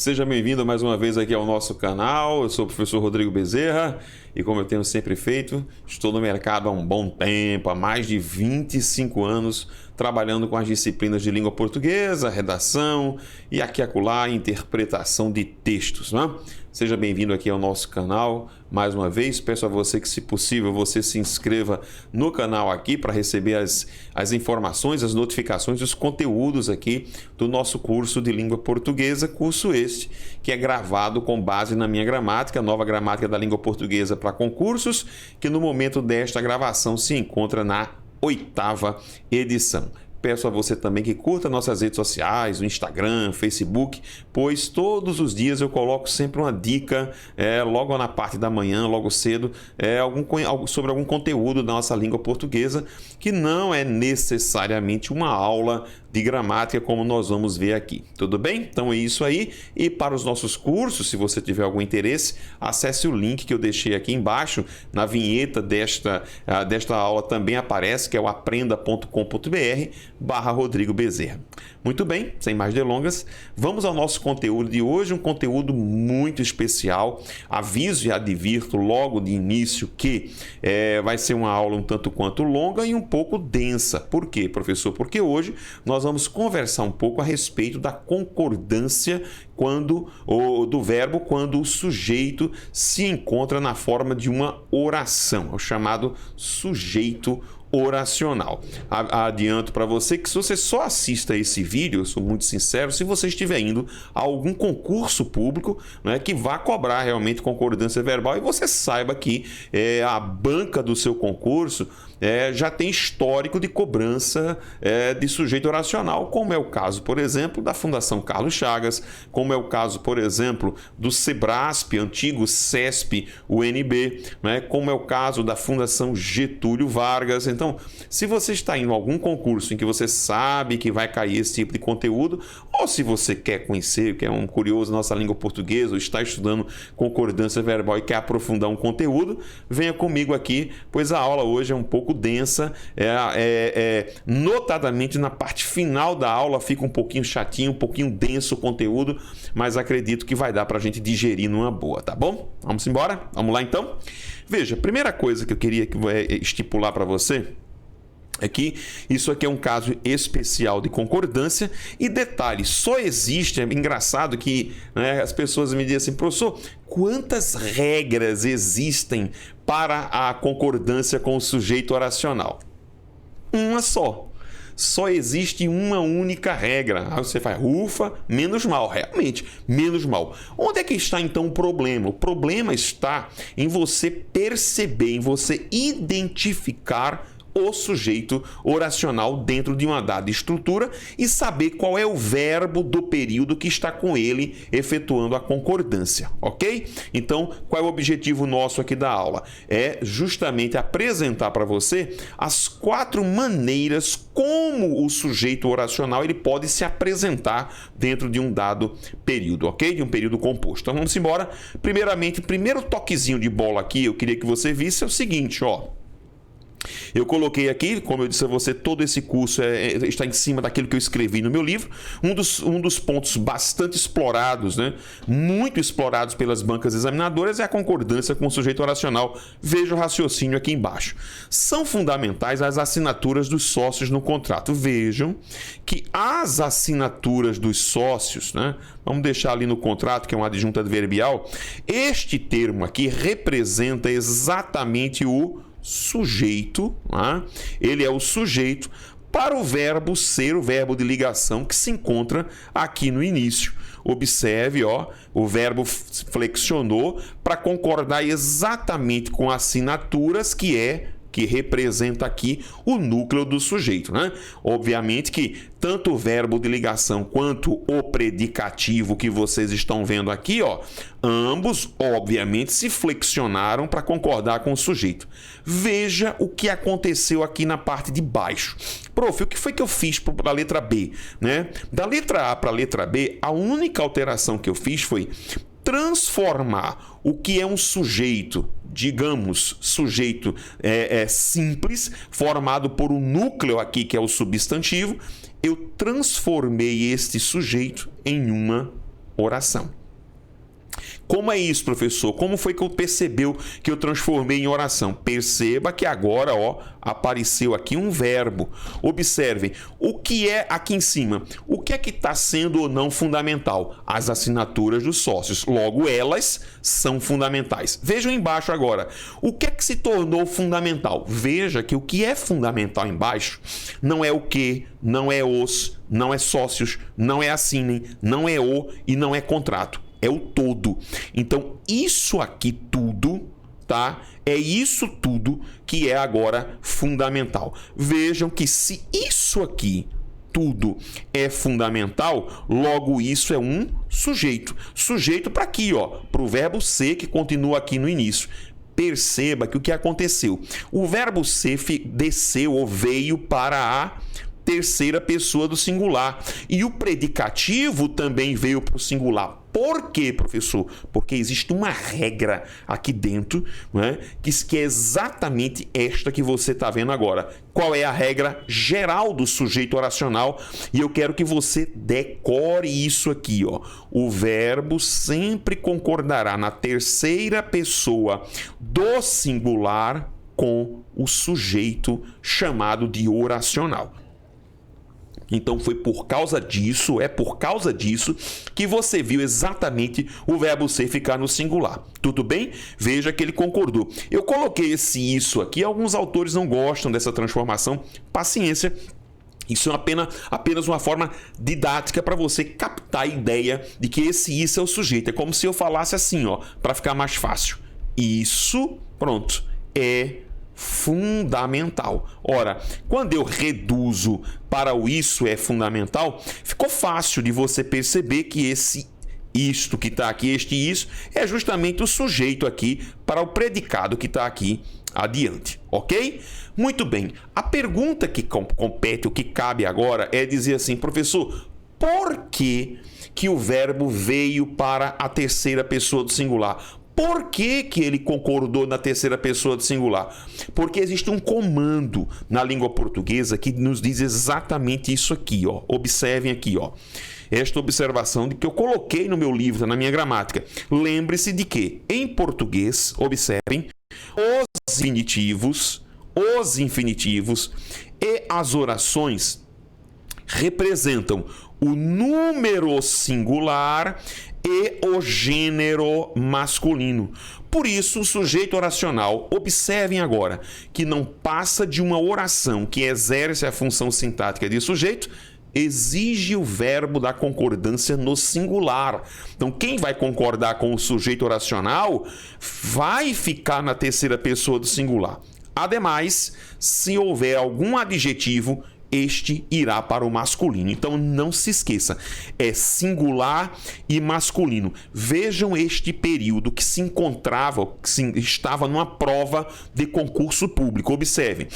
Seja bem-vindo mais uma vez aqui ao nosso canal. Eu sou o professor Rodrigo Bezerra e, como eu tenho sempre feito, estou no mercado há um bom tempo, há mais de 25 anos, trabalhando com as disciplinas de língua portuguesa, redação e aqui e acolá interpretação de textos, né? Seja bem-vindo aqui ao nosso canal. Mais uma vez, peço a você que, se possível, você se inscreva no canal aqui para receber as informações, as notificações, os conteúdos aqui do nosso curso de língua portuguesa, curso este que é gravado com base na minha gramática, a nova gramática da língua portuguesa para concursos, que no momento desta gravação se encontra na 8ª edição. Peço a você também que curta nossas redes sociais, o Instagram, Facebook, pois todos os dias eu coloco sempre uma dica, logo na parte da manhã, logo cedo, sobre algum conteúdo da nossa língua portuguesa, que não é necessariamente uma aula de gramática, como nós vamos ver aqui. Tudo bem? Então é isso aí. E para os nossos cursos, se você tiver algum interesse, acesse o link que eu deixei aqui embaixo. Na vinheta desta aula também aparece, que é o aprenda.com.br/Rodrigo Bezerra. Muito bem, sem mais delongas, vamos ao nosso conteúdo de hoje, um conteúdo muito especial. Aviso e advirto logo de início que vai ser uma aula um tanto quanto longa e um pouco densa. Por quê, professor? Porque hoje nós vamos conversar um pouco a respeito da concordância do verbo quando o sujeito se encontra na forma de uma oração, o chamado sujeito oracional. Adianto para você que, se você só assista esse vídeo, eu sou muito sincero, se você estiver indo a algum concurso público, né, que vá cobrar realmente concordância verbal, e você saiba que a banca do seu concurso já tem histórico de cobrança de sujeito oracional, como é o caso, por exemplo, da Fundação Carlos Chagas, como é o caso, por exemplo, do Sebrasp, antigo CESP, UNB, né, como é o caso da Fundação Getúlio Vargas. Então, se você está indo a algum concurso em que você sabe que vai cair esse tipo de conteúdo, ou se você quer conhecer, que é um curioso da nossa língua portuguesa, ou está estudando concordância verbal e quer aprofundar um conteúdo, venha comigo aqui, pois a aula hoje é um pouco densa, notadamente na parte final da aula fica um pouquinho chatinho, um pouquinho denso o conteúdo, mas acredito que vai dar para a gente digerir numa boa, tá bom? Vamos embora? Vamos lá então? Veja, a primeira coisa que eu queria estipular para você é que isso aqui é um caso especial de concordância, e detalhe, só existe, é engraçado que, né, as pessoas me dizem assim: professor, quantas regras existem para a concordância com o sujeito oracional? Uma só. Só existe uma única regra. Aí você faz, ufa, menos mal, realmente, menos mal. Onde é que está então o problema? O problema está em você perceber, em você identificar o sujeito oracional dentro de uma dada estrutura e saber qual é o verbo do período que está com ele efetuando a concordância, ok? Então, qual é o objetivo nosso aqui da aula? É justamente apresentar para você as 4 maneiras como o sujeito oracional ele pode se apresentar dentro de um dado período, ok? De um período composto. Então, vamos embora. Primeiramente, o primeiro toquezinho de bola aqui, eu queria que você visse é o seguinte, ó. Eu coloquei aqui, como eu disse a você, todo esse curso está em cima daquilo que eu escrevi no meu livro. Um dos pontos bastante explorados, né, muito explorados pelas bancas examinadoras, é a concordância com o sujeito oracional. Veja o raciocínio aqui embaixo. São fundamentais as assinaturas dos sócios no contrato. Vejam que as assinaturas dos sócios, né, vamos deixar ali no contrato, que é uma adjunta adverbial, este termo aqui representa exatamente o sujeito, né? Ele é o sujeito para o verbo ser o verbo de ligação que se encontra aqui no início. Observe, ó, o verbo flexionou para concordar exatamente com assinaturas, que representa aqui o núcleo do sujeito, né? Obviamente que tanto o verbo de ligação quanto o predicativo que vocês estão vendo aqui, ó, ambos, obviamente, se flexionaram para concordar com o sujeito. Veja o que aconteceu aqui na parte de baixo. Prof, o que foi que eu fiz para a letra B, né? Da letra A para a letra B, a única alteração que eu fiz foi transformar o que é um sujeito, digamos, sujeito simples, formado por um núcleo aqui, que é o substantivo. Eu transformei este sujeito em uma oração. Como é isso, professor? Como foi que eu percebeu que eu transformei em oração? Perceba que agora, apareceu aqui um verbo. Observem, o que é aqui em cima? O que é que está sendo ou não fundamental? As assinaturas dos sócios. Logo, elas são fundamentais. Vejam embaixo agora. O que é que se tornou fundamental? Veja que o que é fundamental embaixo não é o que, não é os, não é sócios, não é assinem, não é o e não é contrato. É o todo. Então, isso aqui tudo, tá? É isso tudo que é agora fundamental. Vejam que se isso aqui tudo é fundamental, logo isso é um sujeito. Sujeito para aqui, para o verbo ser que continua aqui no início. Perceba que o que aconteceu? O verbo ser desceu ou veio para a terceira pessoa do singular. E o predicativo também veio para o singular. Por quê, professor? Porque existe uma regra aqui dentro, né, que é exatamente esta que você está vendo agora. Qual é a regra geral do sujeito oracional? E eu quero que você decore isso aqui. O verbo sempre concordará na terceira pessoa do singular com o sujeito chamado de oracional. Então foi por causa disso, que você viu exatamente o verbo ser ficar no singular. Tudo bem? Veja que ele concordou. Eu coloquei esse isso aqui, alguns autores não gostam dessa transformação. Paciência. Isso é apenas uma forma didática para você captar a ideia de que esse isso é o sujeito. É como se eu falasse assim, para ficar mais fácil. Isso, pronto, é fundamental. Ora, quando eu reduzo para o isso é fundamental, ficou fácil de você perceber que isto que está aqui, este isso, é justamente o sujeito aqui para o predicado que está aqui adiante, ok? Muito bem. A pergunta que compete, o que cabe agora é dizer assim, professor, por que o verbo veio para a terceira pessoa do singular? Por que ele concordou na terceira pessoa do singular? Porque existe um comando na língua portuguesa que nos diz exatamente isso aqui, Observem aqui, esta observação de que eu coloquei no meu livro, na minha gramática. Lembre-se de que, em português, observem, os infinitivos e as orações representam o número singular e o gênero masculino. Por isso, o sujeito oracional, observem agora, que não passa de uma oração que exerce a função sintática de sujeito, exige o verbo da concordância no singular. Então, quem vai concordar com o sujeito oracional vai ficar na terceira pessoa do singular. Ademais, se houver algum adjetivo, este irá para o masculino. Então, não se esqueça, é singular e masculino. Vejam este período que estava numa prova de concurso público. Observe,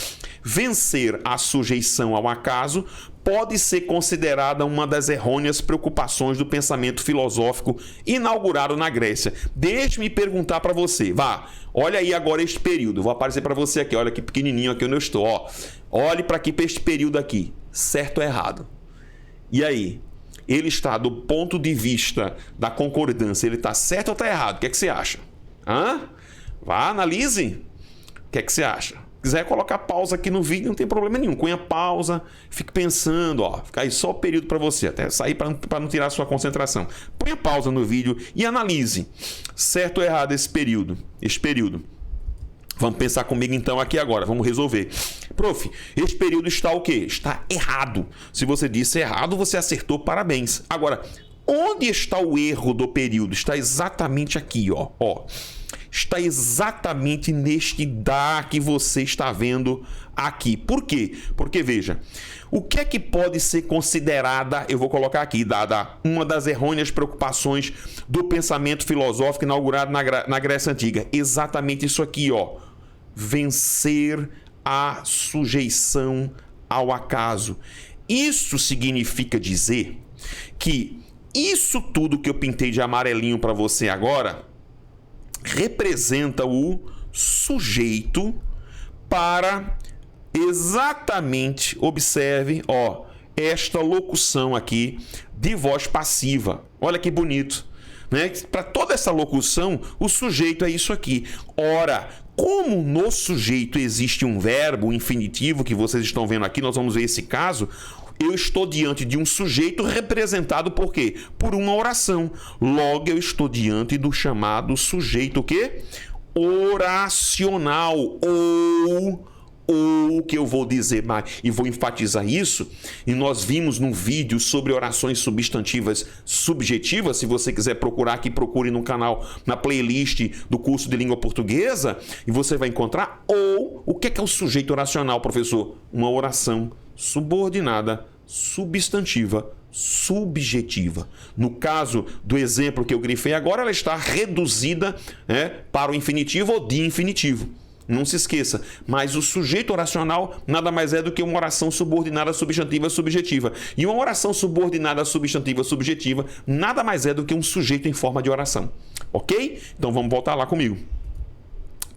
vencer a sujeição ao acaso pode ser considerada uma das errôneas preocupações do pensamento filosófico inaugurado na Grécia. Deixe-me perguntar para você, olha aí agora este período, vou aparecer para você aqui, olha que pequenininho aqui onde eu estou, olhe para aqui, para este período aqui, certo ou errado? E aí, ele está do ponto de vista da concordância, ele está certo ou está errado? O que é que você acha? Vá, analise. O que é que você acha? Se quiser colocar pausa aqui no vídeo, não tem problema nenhum. Põe a pausa, fique pensando, fica aí só o período para você, até sair para não tirar a sua concentração. Põe a pausa no vídeo e analise certo ou errado esse período. Vamos pensar comigo então aqui agora, vamos resolver. Prof, esse período está o quê? Está errado. Se você disse errado, você acertou, parabéns. Agora, onde está o erro do período? Está exatamente aqui, Está exatamente neste dá que você está vendo aqui. Por quê? Porque, veja, o que é que pode ser considerada, eu vou colocar aqui, dada uma das errôneas preocupações do pensamento filosófico inaugurado na Grécia Antiga? Exatamente isso aqui, vencer a sujeição ao acaso. Isso significa dizer que isso tudo que eu pintei de amarelinho para você agora representa o sujeito para exatamente, observe, esta locução aqui de voz passiva. Olha que bonito, né? Para toda essa locução, o sujeito é isso aqui. Ora, como no sujeito existe um verbo, um infinitivo, que vocês estão vendo aqui, nós vamos ver esse caso, eu estou diante de um sujeito representado por quê? Por uma oração. Logo, eu estou diante do chamado sujeito o quê? Oracional, ou que eu vou dizer mais, e vou enfatizar isso, e nós vimos num vídeo sobre orações substantivas subjetivas. Se você quiser procurar aqui, procure no canal, na playlist do curso de língua portuguesa, e você vai encontrar. Ou, o que é o sujeito oracional, professor? Uma oração subordinada, substantiva, subjetiva. No caso do exemplo que eu grifei agora, ela está reduzida, né, para o infinitivo ou de infinitivo. Não se esqueça, mas o sujeito oracional nada mais é do que uma oração subordinada substantiva subjetiva. E uma oração subordinada substantiva subjetiva nada mais é do que um sujeito em forma de oração. Ok? Então vamos voltar lá comigo.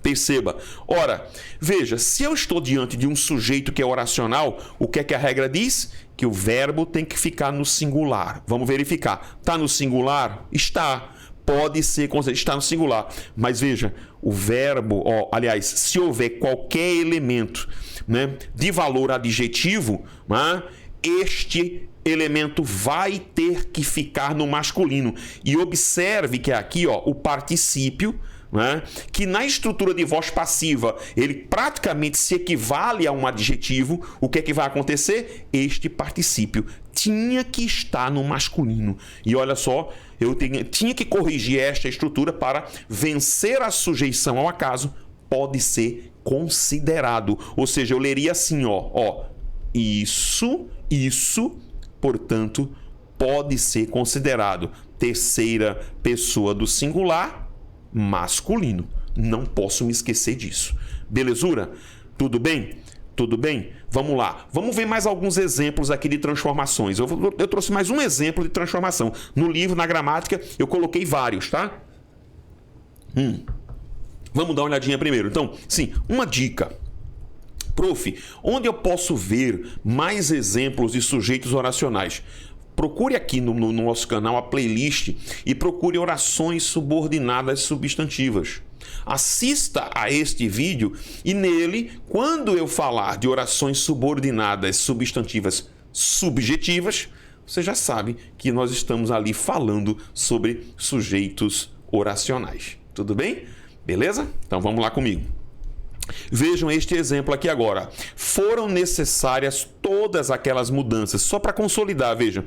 Perceba. Ora, veja, se eu estou diante de um sujeito que é oracional, o que é que a regra diz? Que o verbo tem que ficar no singular. Vamos verificar. Está no singular? Está. Pode ser, está no singular. Mas veja, o verbo, aliás, se houver qualquer elemento, né, de valor adjetivo, né, este elemento vai ter que ficar no masculino. E observe que aqui, o particípio, né, que na estrutura de voz passiva ele praticamente se equivale a um adjetivo. O que é que vai acontecer? Este particípio tinha que estar no masculino. E olha só, eu tinha que corrigir esta estrutura para vencer a sujeição ao acaso. Pode ser considerado. Ou seja, eu leria assim, isso, portanto, pode ser considerado terceira pessoa do singular masculino. Não posso me esquecer disso. Belezura? Tudo bem? Tudo bem? Vamos lá. Vamos ver mais alguns exemplos aqui de transformações. Eu trouxe mais um exemplo de transformação. No livro, na gramática, eu coloquei vários, tá? Vamos dar uma olhadinha primeiro. Então, sim, uma dica. Prof, onde eu posso ver mais exemplos de sujeitos oracionais? Procure aqui no nosso canal a playlist e procure orações subordinadas substantivas. Assista a este vídeo e nele, quando eu falar de orações subordinadas substantivas subjetivas, você já sabe que nós estamos ali falando sobre sujeitos oracionais. Tudo bem? Beleza? Então vamos lá comigo. Vejam este exemplo aqui agora. Foram necessárias todas aquelas mudanças. Só para consolidar, vejam.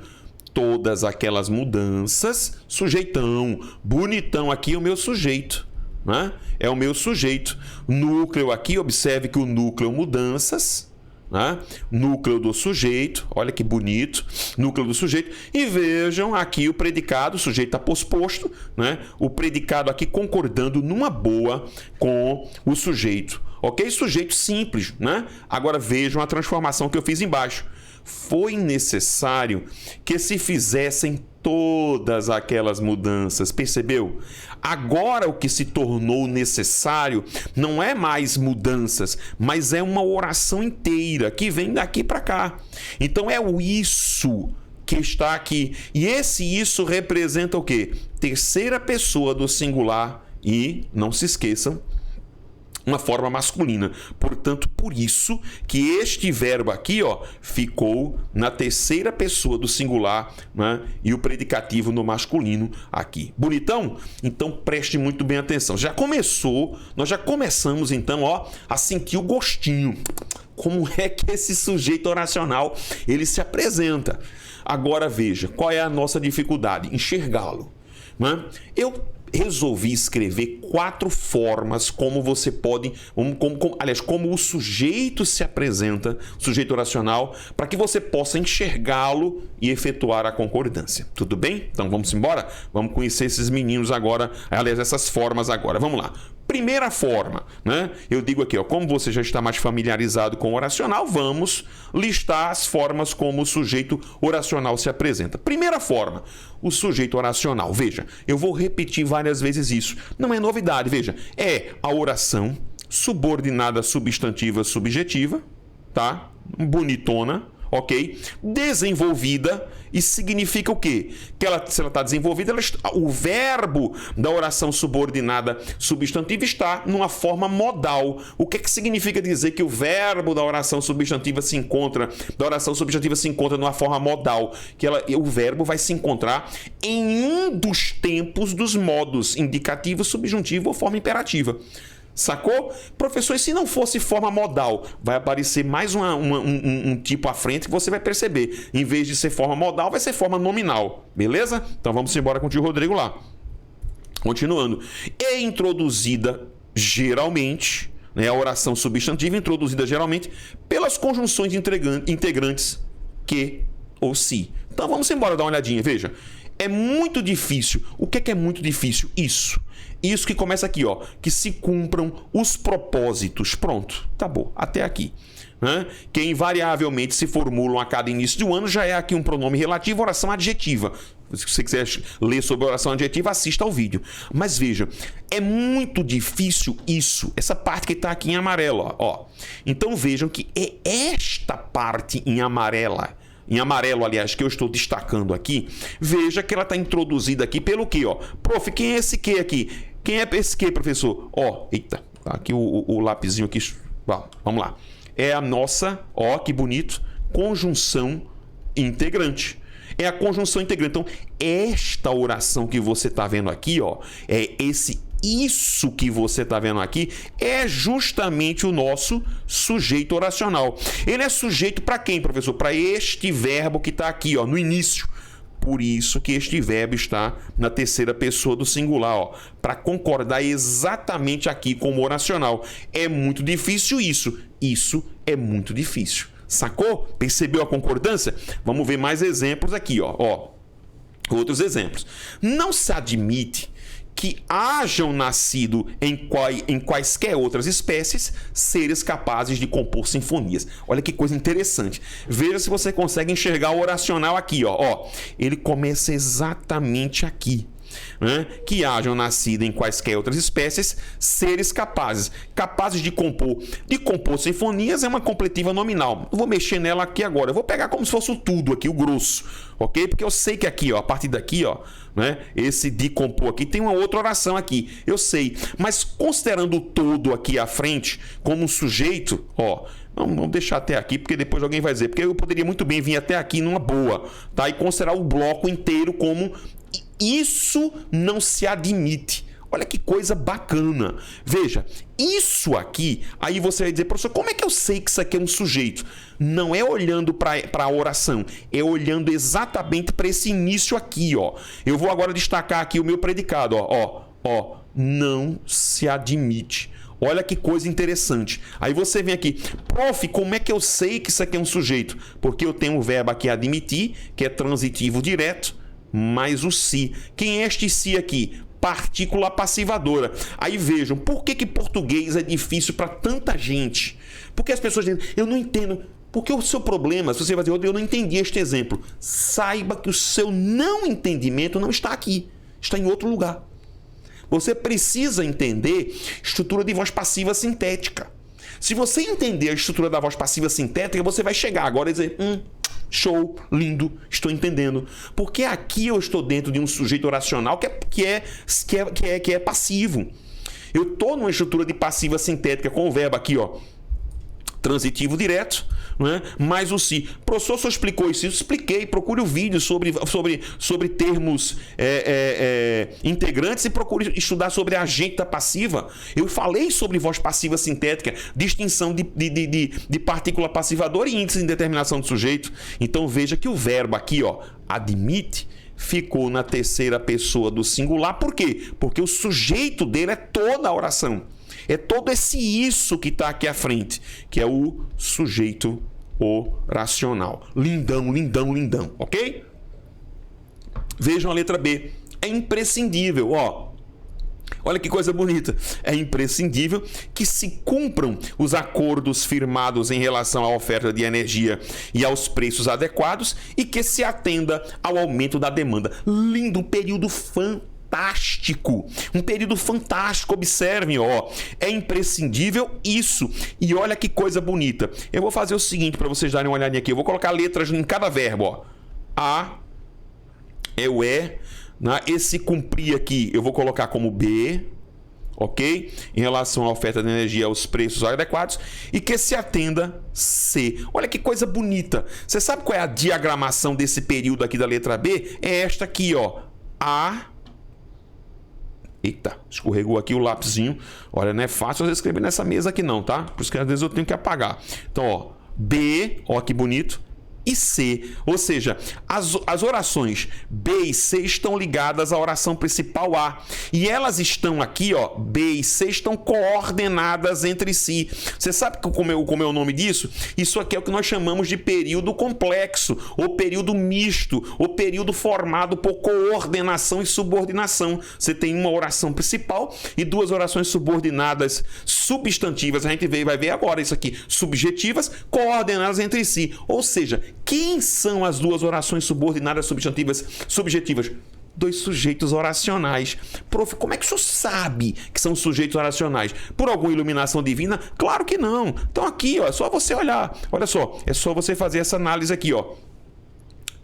Todas aquelas mudanças, sujeitão, bonitão aqui é o meu sujeito, né? É o meu sujeito. Núcleo aqui, observe que o núcleo mudanças, né? Núcleo do sujeito, olha que bonito, núcleo do sujeito. E vejam aqui o predicado, o sujeito está posposto, né? O predicado aqui concordando numa boa com o sujeito. Ok? Sujeito simples, né? Agora vejam a transformação que eu fiz embaixo. Foi necessário que se fizessem todas aquelas mudanças, percebeu? Agora o que se tornou necessário não é mais mudanças, mas é uma oração inteira que vem daqui para cá. Então é o isso que está aqui. E esse isso representa o quê? Terceira pessoa do singular e, não se esqueçam, uma forma masculina. Portanto, por isso que este verbo aqui, ficou na terceira pessoa do singular, né? E o predicativo no masculino aqui. Bonitão? Então preste muito bem atenção. Nós já começamos então, a sentir o gostinho. Como é que esse sujeito oracional ele se apresenta? Agora veja, qual é a nossa dificuldade? Enxergá-lo, né? Eu resolvi escrever 4 formas como você pode, como o sujeito se apresenta, o sujeito oracional, para que você possa enxergá-lo e efetuar a concordância. Tudo bem? Então vamos embora? Vamos conhecer esses meninos agora, aliás, essas formas agora. Vamos lá. Primeira forma, né? Eu digo aqui, como você já está mais familiarizado com o oracional, vamos listar as formas como o sujeito oracional se apresenta. Primeira forma, o sujeito oracional. Veja, eu vou repetir várias vezes isso. Não é novidade, veja. É a oração subordinada substantiva subjetiva, tá? Bonitona, ok? Desenvolvida, e significa o quê? Que se ela está desenvolvida, o verbo da oração subordinada substantiva está numa forma modal. O que significa dizer que o verbo da oração substantiva se encontra numa forma modal? Que o verbo vai se encontrar em um dos tempos dos modos indicativo, subjuntivo ou forma imperativa. Sacou? Professor, e se não fosse forma modal? Vai aparecer mais um tipo à frente que você vai perceber. Em vez de ser forma modal, vai ser forma nominal. Beleza? Então vamos embora com o tio Rodrigo lá. Continuando. É introduzida geralmente, né, a oração substantiva introduzida geralmente pelas conjunções integrantes que ou se. Então vamos embora dar uma olhadinha. Veja. É muito difícil. O que é muito difícil? Isso que começa aqui, ó. Que se cumpram os propósitos. Pronto, tá bom. Até aqui. Né? Que invariavelmente se formulam a cada início de um ano. Já é aqui um pronome relativo, oração adjetiva. Se você quiser ler sobre oração adjetiva, assista ao vídeo. Mas veja, é muito difícil isso. Essa parte que está aqui em amarelo, ó. Então vejam que é esta parte em amarelo, aliás, que eu estou destacando aqui. Veja que ela está introduzida aqui pelo quê, ó? Prof, quem é esse que aqui? Quem é esse que, professor? Ó, eita, tá aqui o lapisinho aqui. Vamos lá. É a nossa, ó, que bonito, conjunção integrante. É a conjunção integrante. Então, esta oração que você está vendo aqui, ó, isso que você está vendo aqui é justamente o nosso sujeito oracional. Ele é sujeito para quem, professor? Para este verbo que está aqui, ó, no início. Por isso que este verbo está na terceira pessoa do singular, ó, para concordar exatamente aqui com o oracional. É muito difícil isso. Isso é muito difícil. Sacou? Percebeu a concordância? Vamos ver mais exemplos aqui, ó. Outros exemplos. Não se admite que hajam nascido em quaisquer outras espécies seres capazes de compor sinfonias. Olha que coisa interessante. Veja se você consegue enxergar o oracional aqui, ó. Ele começa exatamente aqui. Né? Que hajam nascido em quaisquer outras espécies seres capazes de compor sinfonias é uma completiva nominal. Não vou mexer nela aqui agora, eu vou pegar como se fosse o tudo aqui, o grosso, ok? Porque eu sei que aqui, ó, a partir daqui, ó, né, esse de compor aqui tem uma outra oração aqui, eu sei, mas considerando o todo aqui à frente como um sujeito, ó, vamos deixar até aqui, porque depois alguém vai dizer, porque eu poderia muito bem vir até aqui numa boa, tá? E considerar o bloco inteiro como isso não se admite. Olha que coisa bacana. Veja, isso aqui, aí você vai dizer, professor, como é que eu sei que isso aqui é um sujeito? Não é olhando para a oração, é olhando exatamente para esse início aqui, ó. Eu vou agora destacar aqui o meu predicado, ó, não se admite. Olha que coisa interessante. Aí você vem aqui, prof, como é que eu sei que isso aqui é um sujeito? Porque eu tenho o verbo aqui admitir, que é transitivo direto, mais o se. Quem é este se aqui? Partícula passivadora. Aí vejam, por que português é difícil para tanta gente? Porque as pessoas dizem, eu não entendo. Porque o seu problema, se você vai dizer, eu não entendi este exemplo. Saiba que o seu não entendimento não está aqui. Está em outro lugar. Você precisa entender estrutura de voz passiva sintética. Se você entender a estrutura da voz passiva sintética, você vai chegar agora e dizer, show, lindo, estou entendendo. Porque aqui eu estou dentro de um sujeito oracional que é passivo. Eu estou numa estrutura de passiva sintética com o verbo aqui, ó, transitivo direto, né? Mais o se. Professor, só explicou isso? Eu expliquei. Procure o vídeo sobre termos integrantes e procure estudar sobre agente da passiva. Eu falei sobre voz passiva sintética, distinção de partícula passivadora e índice de determinação do sujeito. Então veja que o verbo aqui, ó, admite, ficou na terceira pessoa do singular. Por quê? Porque o sujeito dele é toda a oração. É todo esse isso que está aqui à frente, que é o sujeito oracional. Lindão, lindão, lindão, ok? Vejam a letra B. É imprescindível, ó. Olha que coisa bonita. É imprescindível que se cumpram os acordos firmados em relação à oferta de energia e aos preços adequados e que se atenda ao aumento da demanda. Lindo, período fantástico. fantástico. Um período fantástico, observem, ó. É imprescindível isso. E olha que coisa bonita. Eu vou fazer o seguinte para vocês darem uma olhadinha aqui. Eu vou colocar letras em cada verbo, ó. A é o E. Né? Esse cumprir aqui eu vou colocar como B. Ok? Em relação à oferta de energia, aos preços adequados, e que se atenda C. Olha que coisa bonita. Você sabe qual é a diagramação desse período aqui da letra B? É esta aqui, ó. A. Eita, escorregou aqui o lapisinho. Olha, não é fácil eu escrever nessa mesa aqui não, tá? Por isso que às vezes eu tenho que apagar. Então, ó, B, ó que bonito. E C, ou seja, as orações B e C estão ligadas à oração principal A. E elas estão aqui, ó, B e C estão coordenadas entre si. Você sabe como é o nome disso? Isso aqui é o que nós chamamos de período complexo, ou período misto, ou período formado por coordenação e subordinação. Você tem uma oração principal e duas orações subordinadas substantivas. A gente vai ver agora isso aqui, subjetivas, coordenadas entre si. Ou seja, quem são as duas orações subordinadas subjetivas? Dois sujeitos oracionais. Prof, como é que o senhor sabe que são sujeitos oracionais? Por alguma iluminação divina? Claro que não. Então aqui, ó, é só você olhar. Olha só, é só você fazer essa análise aqui, ó.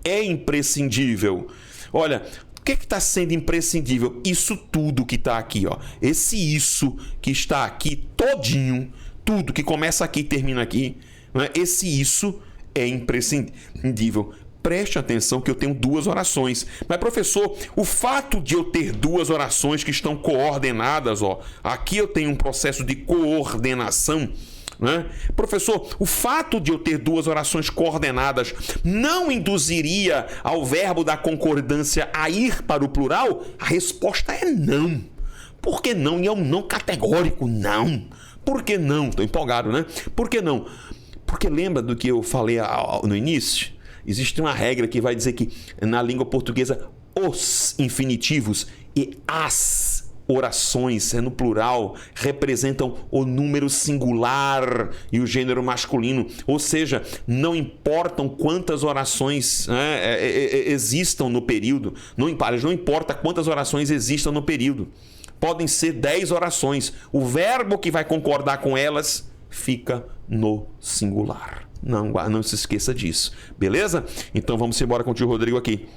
É imprescindível. Olha, o que está sendo imprescindível? Isso tudo que está aqui, ó. Esse isso que está aqui todinho, tudo que começa aqui e termina aqui, né? Esse isso é imprescindível. Preste atenção que eu tenho duas orações. Mas, professor, o fato de eu ter duas orações que estão coordenadas, ó, aqui eu tenho um processo de coordenação, né? Professor, o fato de eu ter duas orações coordenadas não induziria ao verbo da concordância a ir para o plural? A resposta é não. Por que não? E é um não categórico, não. Por que não? Estou empolgado, né? Por que não? Porque lembra do que eu falei no início? Existe uma regra que vai dizer que na língua portuguesa os infinitivos e as orações, no plural, representam o número singular e o gênero masculino. Ou seja, não importam quantas orações existam no período, não importa quantas orações existam no período. Podem ser 10 orações. O verbo que vai concordar com elas fica no singular. Não se esqueça disso. Beleza? Então vamos embora com o tio Rodrigo aqui.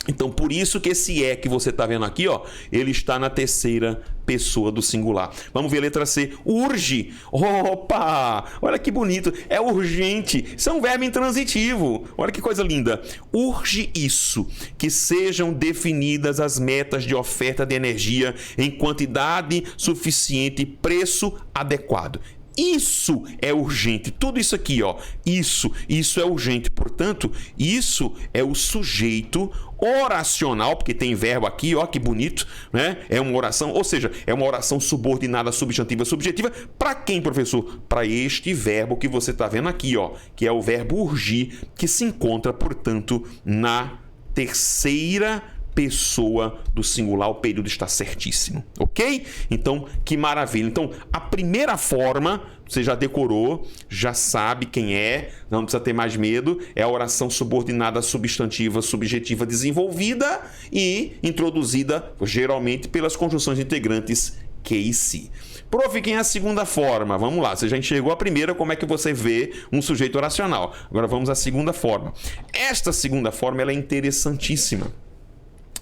Então, por isso que esse é que você está vendo aqui, ó, ele está na terceira pessoa do singular. Vamos ver a letra C. Urge. Opa! Olha que bonito. É urgente. Isso é um verbo intransitivo. Olha que coisa linda. Urge isso, que sejam definidas as metas de oferta de energia em quantidade suficiente e preço adequado. Isso é urgente. Tudo isso aqui, ó. Isso é urgente. Portanto, isso é o sujeito oracional, porque tem verbo aqui, ó, que bonito, né? É uma oração, ou seja, é uma oração subordinada, substantiva, subjetiva. Para quem, professor? Para este verbo que você está vendo aqui, ó, que é o verbo urgir, que se encontra, portanto, na terceira pessoa do singular. O período está certíssimo, ok? Então, que maravilha. Então, a primeira forma, você já decorou, já sabe quem é, não precisa ter mais medo, é a oração subordinada substantiva subjetiva desenvolvida e introduzida geralmente pelas conjunções integrantes que e se. Prof, quem é a segunda forma? Vamos lá, você já enxergou a primeira, como é que você vê um sujeito oracional. Agora vamos à segunda forma. Esta segunda forma ela é interessantíssima.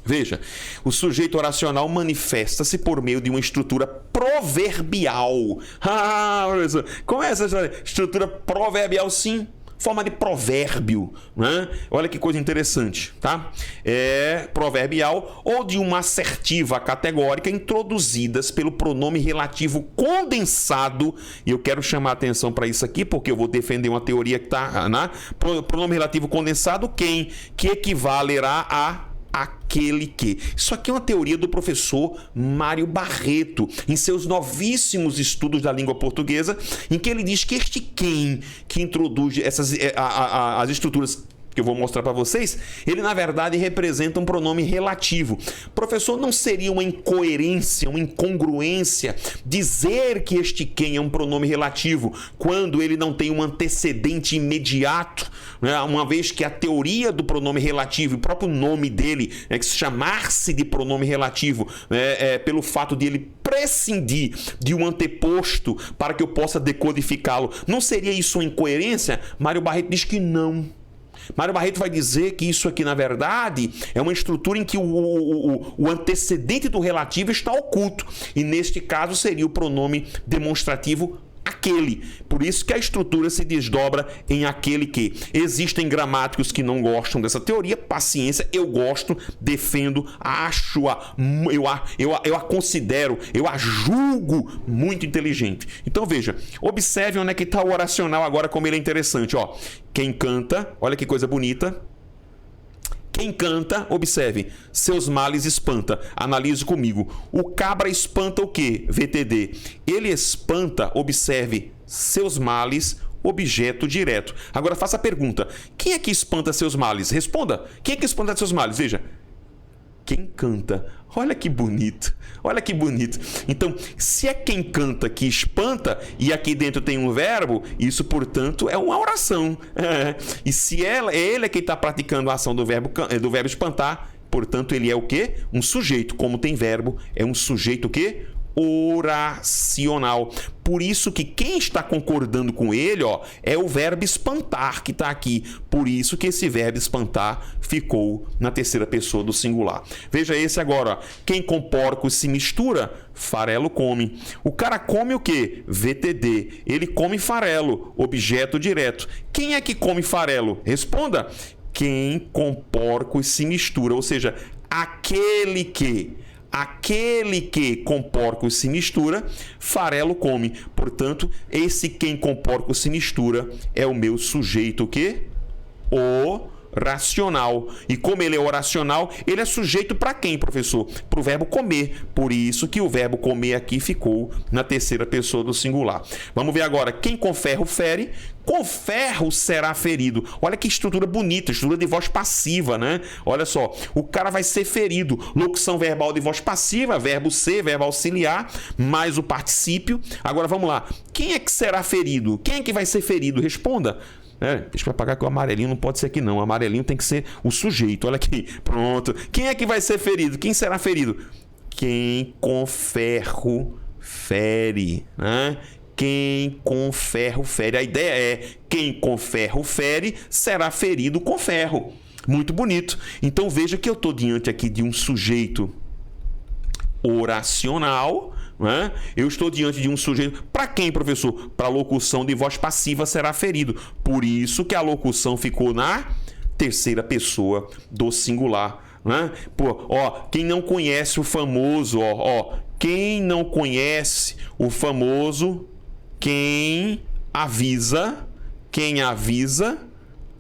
Veja, o sujeito oracional manifesta-se por meio de uma estrutura proverbial. Professor, como é essa estrutura proverbial? Sim, forma de provérbio, né? Olha que coisa interessante, tá? É proverbial ou de uma assertiva categórica introduzidas pelo pronome relativo condensado. E eu quero chamar a atenção para isso aqui, porque eu vou defender uma teoria que está, né? Pronome relativo condensado, quem? Que equivalerá a aquele que. Isso aqui é uma teoria do professor Mário Barreto, em seus novíssimos estudos da língua portuguesa, em que ele diz que este quem que introduz as estruturas que eu vou mostrar para vocês, ele na verdade representa um pronome relativo. Professor, não seria uma incoerência, uma incongruência dizer que este quem é um pronome relativo quando ele não tem um antecedente imediato, né? Uma vez que a teoria do pronome relativo, o próprio nome dele, que se chamar-se de pronome relativo, pelo fato de ele prescindir de um anteposto para que eu possa decodificá-lo, não seria isso uma incoerência? Mário Barreto diz que não. Mário Barreto vai dizer que isso aqui, na verdade, é uma estrutura em que o antecedente do relativo está oculto. E neste caso seria o pronome demonstrativo aquele. Por isso que a estrutura se desdobra em aquele que. Existem gramáticos que não gostam dessa teoria. Paciência, eu gosto, defendo, acho-a, eu a considero, eu a julgo muito inteligente. Então veja, observe onde é que está o oracional agora, como ele é interessante. Ó, quem canta, olha que coisa bonita. Quem canta, observe, seus males espanta. Analise comigo. O cabra espanta o quê? VTD. Ele espanta, observe, seus males, objeto direto. Agora faça a pergunta. Quem é que espanta seus males? Responda. Quem é que espanta seus males? Veja. Quem canta. Olha que bonito. Olha que bonito. Então, se é quem canta que espanta, e aqui dentro tem um verbo, isso, portanto, é uma oração. E se ele é quem está praticando a ação do verbo espantar, portanto, ele é o quê? Um sujeito. Como tem verbo, é um sujeito o quê? Oracional. Por isso que quem está concordando com ele, ó, é o verbo espantar que está aqui. Por isso que esse verbo espantar ficou na terceira pessoa do singular. Veja esse agora, ó. Quem com porcos se mistura, farelo come. O cara come o quê? VTD. Ele come farelo, objeto direto. Quem é que come farelo? Responda. Quem com porcos se mistura, ou seja, aquele que com porcos se mistura, farelo come. Portanto, esse quem com porcos se mistura é o meu sujeito o quê? Oracional. E como ele é oracional, ele é sujeito para quem, professor? Para o verbo comer. Por isso que o verbo comer aqui ficou na terceira pessoa do singular. Vamos ver agora. Quem com ferro fere, com ferro será ferido. Olha que estrutura bonita, estrutura de voz passiva, né? Olha só, o cara vai ser ferido. Locução verbal de voz passiva, verbo ser, verbo auxiliar, mais o particípio. Agora vamos lá. Quem é que será ferido? Quem é que vai ser ferido? Responda. Deixa eu apagar que o amarelinho não pode ser aqui não. O amarelinho tem que ser o sujeito. Olha aqui, pronto. Quem é que vai ser ferido? Quem será ferido? Quem com ferro fere, né? Quem com ferro fere. A ideia é, quem com ferro fere será ferido com ferro. Muito bonito. Então veja que eu estou diante aqui de um sujeito oracional, né? Eu estou diante de um sujeito. Para quem, professor? Para a locução de voz passiva será ferido. Por isso que a locução ficou na terceira pessoa do singular, né? Pô, ó, quem não conhece o famoso, quem não conhece o famoso, quem avisa,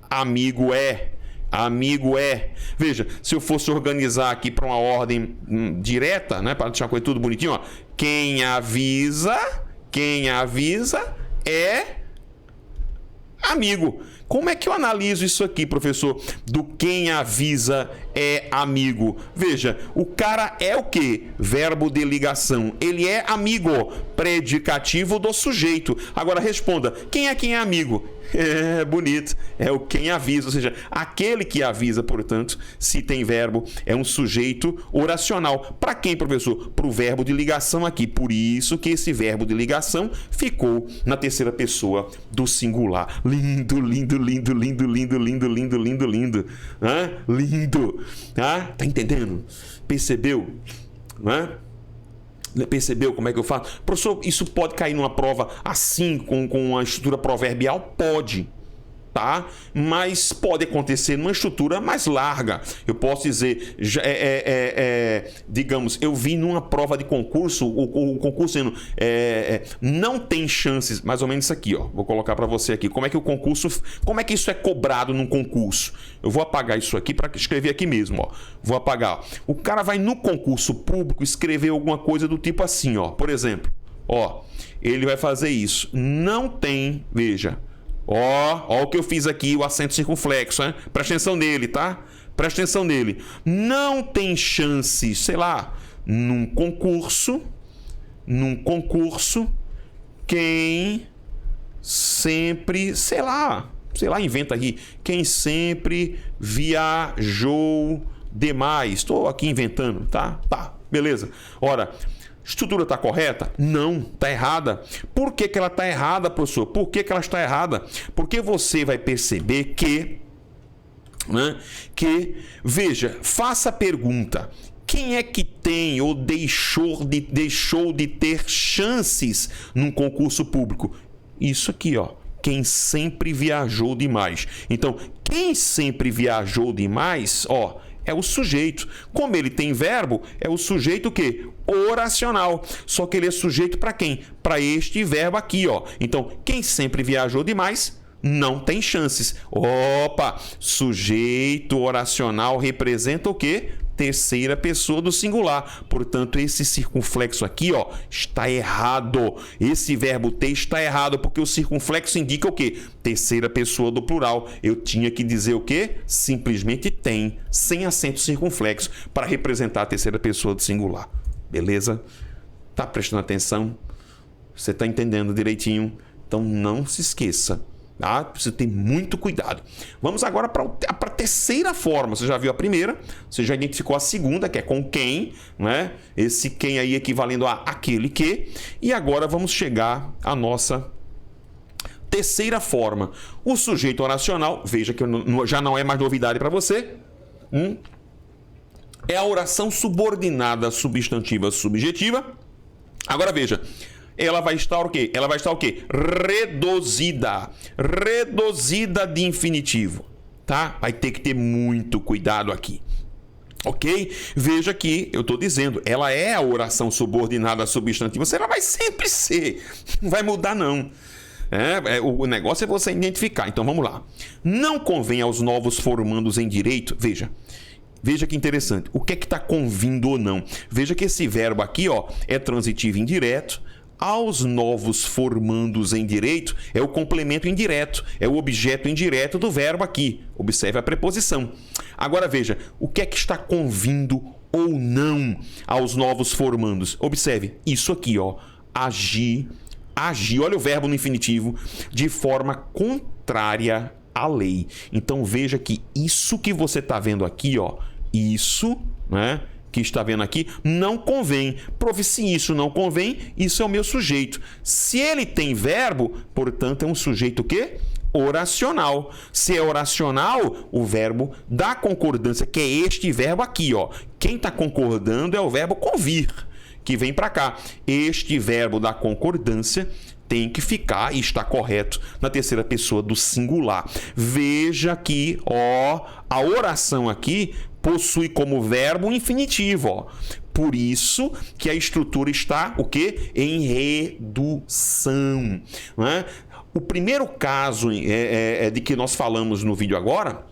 amigo é. Amigo é. Veja, se eu fosse organizar aqui para uma ordem direta, né, para deixar a coisa tudo bonitinho, ó. Quem avisa é amigo. Como é que eu analiso isso aqui, professor? Do quem avisa é amigo. Veja, o cara é o quê? Verbo de ligação. Ele é amigo, predicativo do sujeito. Agora responda, quem é amigo? É bonito, é o quem avisa, ou seja, aquele que avisa, portanto, se tem verbo, é um sujeito oracional. Para quem, professor? Para o verbo de ligação aqui. Por isso que esse verbo de ligação ficou na terceira pessoa do singular. Lindo, lindo, lindo, lindo, lindo, lindo, lindo, lindo, lindo. Lindo. Tá entendendo? Percebeu? Percebeu como é que eu faço? Professor, isso pode cair numa prova assim, com uma estrutura proverbial? Pode, tá? Mas pode acontecer numa estrutura mais larga. Eu posso dizer, digamos, eu vi numa prova de concurso, o concurso não tem chances, mais ou menos isso aqui, ó. Vou colocar para você aqui. Como é que o concurso, como é que isso é cobrado num concurso? Eu vou apagar isso aqui para escrever aqui mesmo, ó. Vou apagar. O cara vai no concurso público escrever alguma coisa do tipo assim, ó. Por exemplo, ó, ele vai fazer isso. Não tem, veja, Ó o que eu fiz aqui, o acento circunflexo, hein? Presta atenção nele, tá? Presta atenção nele. Não tem chance, sei lá, num concurso, quem sempre, sei lá, inventa aqui, quem sempre viajou demais. Estou aqui inventando, tá? Tá, beleza. Ora, estrutura está correta? Não, está errada. Por que ela está errada, professor? Por que ela está errada? Porque você vai perceber que, veja, faça a pergunta. Quem é que tem ou deixou de ter chances num concurso público? Isso aqui, ó. Quem sempre viajou demais. Então, quem sempre viajou demais, ó, é o sujeito. Como ele tem verbo, é o sujeito o quê? Oracional. Só que ele é sujeito para quem? Para este verbo aqui, ó. Então, quem sempre viajou demais não tem chances. Opa! Sujeito oracional representa o quê? Terceira pessoa do singular. Portanto, esse circunflexo aqui, ó, está errado. Esse verbo ter está errado, porque o circunflexo indica o quê? Terceira pessoa do plural. Eu tinha que dizer o quê? Simplesmente tem, sem acento circunflexo, para representar a terceira pessoa do singular. Beleza? Tá prestando atenção? Você tá entendendo direitinho? Então não se esqueça. Tá? Precisa ter muito cuidado. Vamos agora para a terceira forma. Você já viu a primeira, você já identificou a segunda, que é com quem, né? Esse quem aí equivalendo a aquele que. E agora vamos chegar à nossa terceira forma. O sujeito oracional, veja que já não é mais novidade para você. É a oração subordinada substantiva subjetiva. Agora veja. Ela vai estar o quê? Ela vai estar o quê? Reduzida. Reduzida de infinitivo. Tá? Vai ter que ter muito cuidado aqui. Ok? Veja que eu estou dizendo, ela é a oração subordinada substantiva. Ela vai sempre ser. Não vai mudar, não. O negócio é você identificar. Então vamos lá. Não convém aos novos formandos em direito. Veja que interessante. O que é que está convindo ou não? Veja que esse verbo aqui, ó, é transitivo indireto. Aos novos formandos em direito é o complemento indireto, é o objeto indireto do verbo aqui. Observe a preposição. Agora veja, o que é que está convindo ou não aos novos formandos? Observe, isso aqui, ó, agir, olha o verbo no infinitivo, de forma contrária à lei. Então veja que isso que você está vendo aqui, ó, isso, né? Que está vendo aqui, não convém. Se isso não convém, isso é o meu sujeito. Se ele tem verbo, portanto, é um sujeito o quê? Oracional. Se é oracional, o verbo da concordância, que é este verbo aqui, ó. Quem está concordando é o verbo convir, que vem para cá. Este verbo da concordância tem que ficar e está correto na terceira pessoa do singular. Veja que, ó, a oração aqui possui como verbo infinitivo, ó. Por isso que a estrutura está o quê? Em redução, né? O primeiro caso de que nós falamos no vídeo agora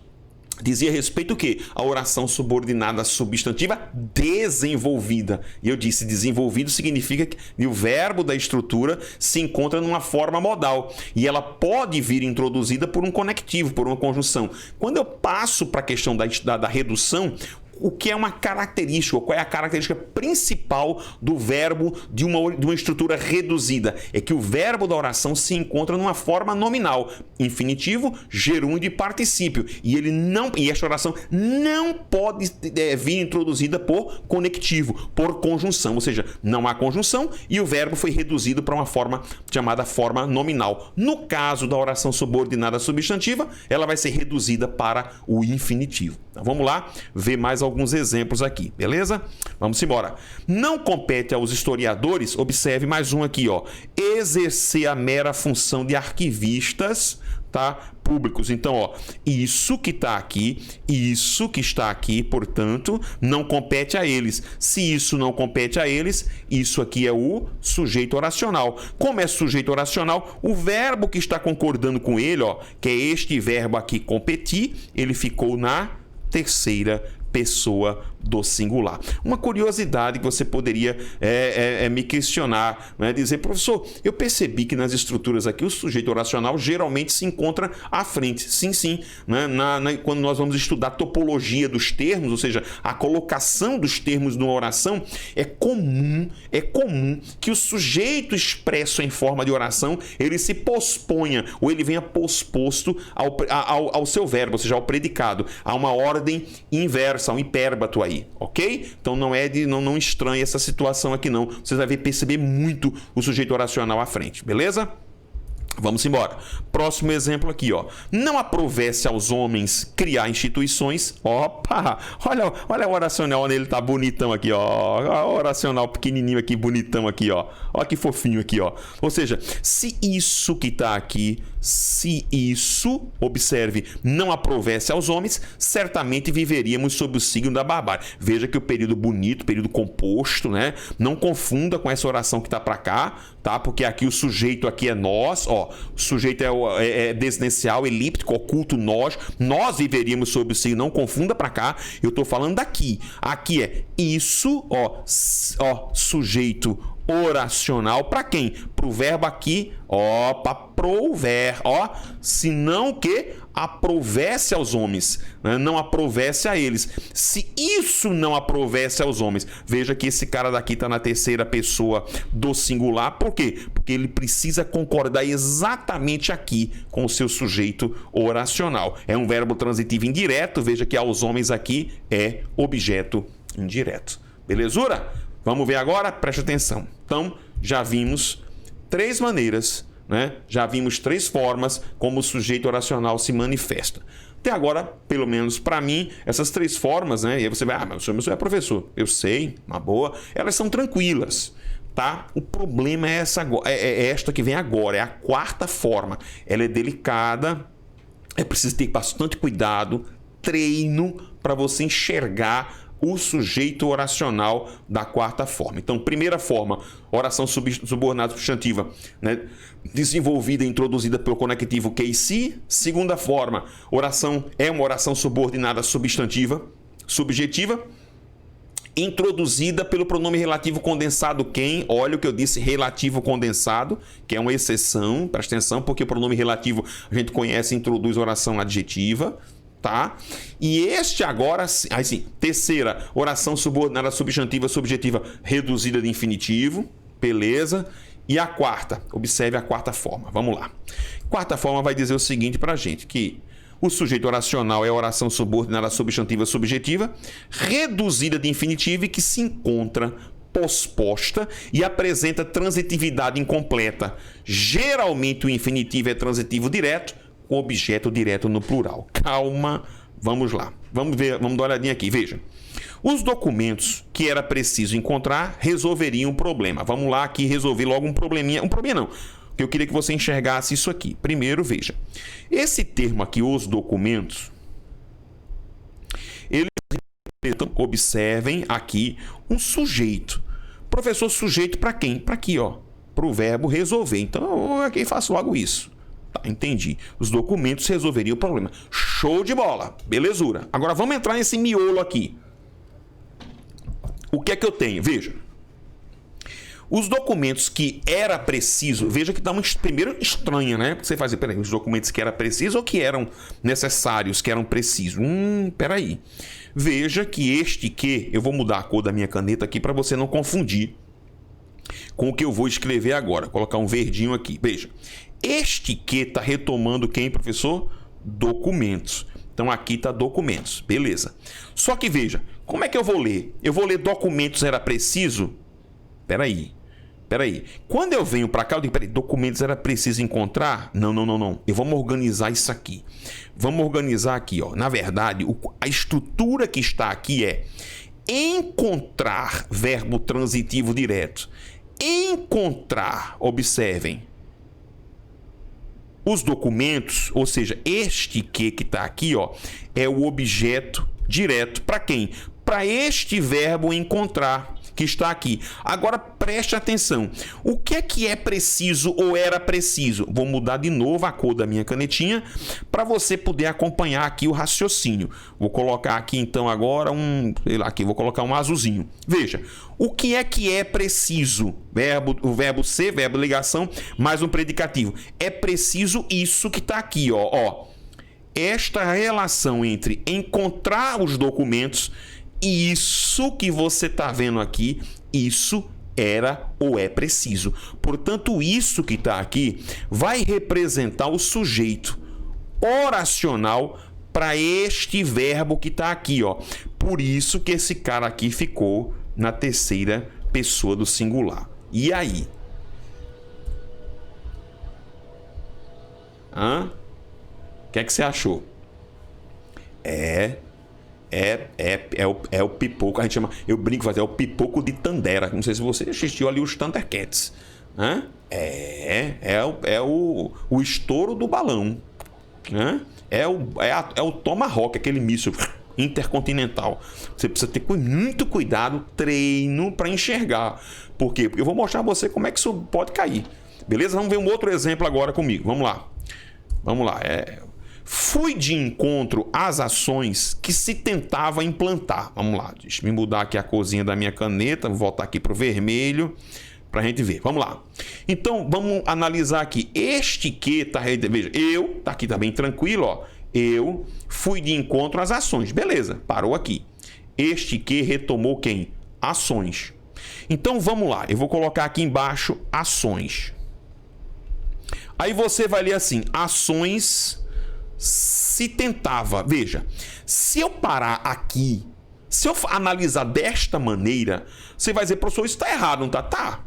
dizia respeito o quê? A oração subordinada substantiva desenvolvida. E eu disse desenvolvido significa que o verbo da estrutura se encontra numa forma modal. E ela pode vir introduzida por um conectivo, por uma conjunção. Quando eu passo para a questão da redução, o que é uma característica, qual é a característica principal do verbo de uma estrutura reduzida? É que o verbo da oração se encontra numa forma nominal, infinitivo, gerúndio e particípio. E esta oração não pode vir introduzida por conectivo, por conjunção, ou seja, não há conjunção e o verbo foi reduzido para uma forma chamada forma nominal. No caso da oração subordinada substantiva, ela vai ser reduzida para o infinitivo. Então, vamos lá ver mais alguns exemplos aqui, beleza? Vamos embora. Não compete aos historiadores, observe mais um aqui, ó, exercer a mera função de arquivistas, tá? Públicos. Então, ó, isso que está aqui, isso que está aqui, portanto, não compete a eles. Se isso não compete a eles, isso aqui é o sujeito oracional. Como é sujeito oracional, o verbo que está concordando com ele, ó, que é este verbo aqui, competir, ele ficou na terceira pessoa do singular. Uma curiosidade que você poderia me questionar, né? Dizer, professor, eu percebi que nas estruturas aqui o sujeito oracional geralmente se encontra à frente. Sim, né? Quando nós vamos estudar topologia dos termos, ou seja, a colocação dos termos numa oração, é comum que o sujeito expresso em forma de oração, ele se posponha, ou ele venha posposto ao seu verbo, ou seja, ao predicado. Há uma ordem inversa, um hipérbato aí, ok? Então não estranhe essa situação aqui não. Você vai perceber muito o sujeito oracional à frente, beleza? Vamos embora. Próximo exemplo aqui, ó. Não aprovesse aos homens criar instituições. Opa! Olha o oracional, ele tá bonitão aqui, ó. O oracional pequenininho aqui, bonitão aqui, ó. Olha que fofinho aqui, ó. Ou seja, se isso que tá aqui, observe, não aprovesse aos homens, certamente viveríamos sob o signo da barbárie. Veja que o período bonito, período composto, né? Não confunda com essa oração que tá para cá, tá? Porque aqui o sujeito aqui é nós, ó. O sujeito é desinencial, elíptico, oculto, nós viveríamos sob o signo, não confunda para cá. Eu tô falando daqui. Aqui é isso, ó, sujeito oracional para quem? Pro verbo aqui, ó, para prover, ó, se não que aprovesse aos homens, né? Não aprovesse a eles. Se isso não aprovesse aos homens, veja que esse cara daqui tá na terceira pessoa do singular. Por quê? Porque ele precisa concordar exatamente aqui com o seu sujeito oracional. É um verbo transitivo indireto, veja que aos homens aqui é objeto indireto. Belezura? Vamos ver agora? Preste atenção. Então, já vimos 3 maneiras, né? Já vimos 3 formas como o sujeito oracional se manifesta. Até agora, pelo menos para mim, essas 3 formas, né? E aí você vai, mas o senhor é professor. Eu sei, uma boa. Elas são tranquilas, tá? O problema é esta que vem agora, é a 4ª forma. Ela é delicada, é preciso ter bastante cuidado, treino para você enxergar o sujeito oracional da 4ª forma. Então, primeira forma, oração subordinada substantiva, né? Desenvolvida e introduzida pelo conectivo que e se. Segunda forma, oração é uma oração subordinada subjetiva, introduzida pelo pronome relativo condensado quem. Olha o que eu disse, relativo condensado, que é uma exceção, presta atenção, porque o pronome relativo a gente conhece e introduz oração adjetiva. Tá? E este agora, assim, terceira, oração subordinada subjetiva reduzida de infinitivo, beleza? E a 4ª, observe a 4ª forma, vamos lá. 4ª forma vai dizer o seguinte pra gente, que o sujeito oracional é a oração subordinada subjetiva, reduzida de infinitivo e que se encontra posposta e apresenta transitividade incompleta. Geralmente o infinitivo é transitivo direto, com objeto direto no plural. Calma, vamos lá. Vamos dar uma olhadinha aqui, veja. Os documentos que era preciso encontrar resolveriam um problema. Vamos lá aqui resolver logo um probleminha. Um problema não, que eu queria que você enxergasse isso aqui. Primeiro, veja. Esse termo aqui, os documentos, eles observem aqui um sujeito. Professor, sujeito para quem? Para aqui, ó. Para o verbo resolver. Então, eu aqui faço logo isso. Tá, entendi. Os documentos resolveriam o problema. Show de bola. Belezura. Agora vamos entrar nesse miolo aqui. O que é que eu tenho? Veja. Os documentos que era preciso... Veja que dá uma primeiro estranha, né? Você fazia, peraí, os documentos que era preciso ou que eram necessários, que eram precisos? Peraí. Veja que este que... Eu vou mudar a cor da minha caneta aqui para você não confundir com o que eu vou escrever agora. Vou colocar um verdinho aqui. Veja. Este que está retomando quem, professor? Documentos. Então, aqui está documentos. Beleza. Só que veja, como é que eu vou ler? Eu vou ler documentos era preciso? Peraí. Quando eu venho para cá, eu digo, peraí, documentos era preciso encontrar? Não. Vamos organizar isso aqui. Vamos organizar aqui, ó. Na verdade, a estrutura que está aqui é encontrar, verbo transitivo direto. Encontrar, observem, os documentos, ou seja, este que está aqui, ó, é o objeto direto para quem? Para este verbo encontrar, que está aqui. Agora preste atenção. O que é preciso ou era preciso? Vou mudar de novo a cor da minha canetinha para você poder acompanhar aqui o raciocínio. Vou colocar aqui então agora vou colocar um azulzinho. Veja, o que é preciso? O verbo ser, verbo ligação, mais um predicativo. É preciso isso que está aqui, ó. Esta relação entre encontrar os documentos e isso que você está vendo aqui, isso era ou é preciso. Portanto, isso que está aqui vai representar o sujeito oracional para este verbo que está aqui, ó. Por isso que esse cara aqui ficou na terceira pessoa do singular. E aí? O que você achou? É o pipoco, a gente chama, eu brinco, é o pipoco de Tandera. Não sei se você assistiu ali os Thundercats. É o estouro do balão. É o Tomahawk, aquele míssil intercontinental. Você precisa ter muito cuidado, treino para enxergar. Por quê? Porque eu vou mostrar a você como é que isso pode cair. Beleza? Vamos ver um outro exemplo agora comigo. Vamos lá. Fui de encontro às ações que se tentava implantar. Vamos lá, deixa eu mudar aqui a corzinha da minha caneta, vou voltar aqui para o vermelho, para a gente ver. Vamos lá. Então, vamos analisar aqui. Este que, veja, tá aqui, tá bem tranquilo, ó. Eu fui de encontro às ações. Beleza, parou aqui. Este que retomou quem? Ações. Então, vamos lá. Eu vou colocar aqui embaixo ações. Aí você vai ler assim, ações se tentava. Veja, se eu parar aqui, se eu analisar desta maneira, você vai dizer, professor, isso está errado, não tá? Tá.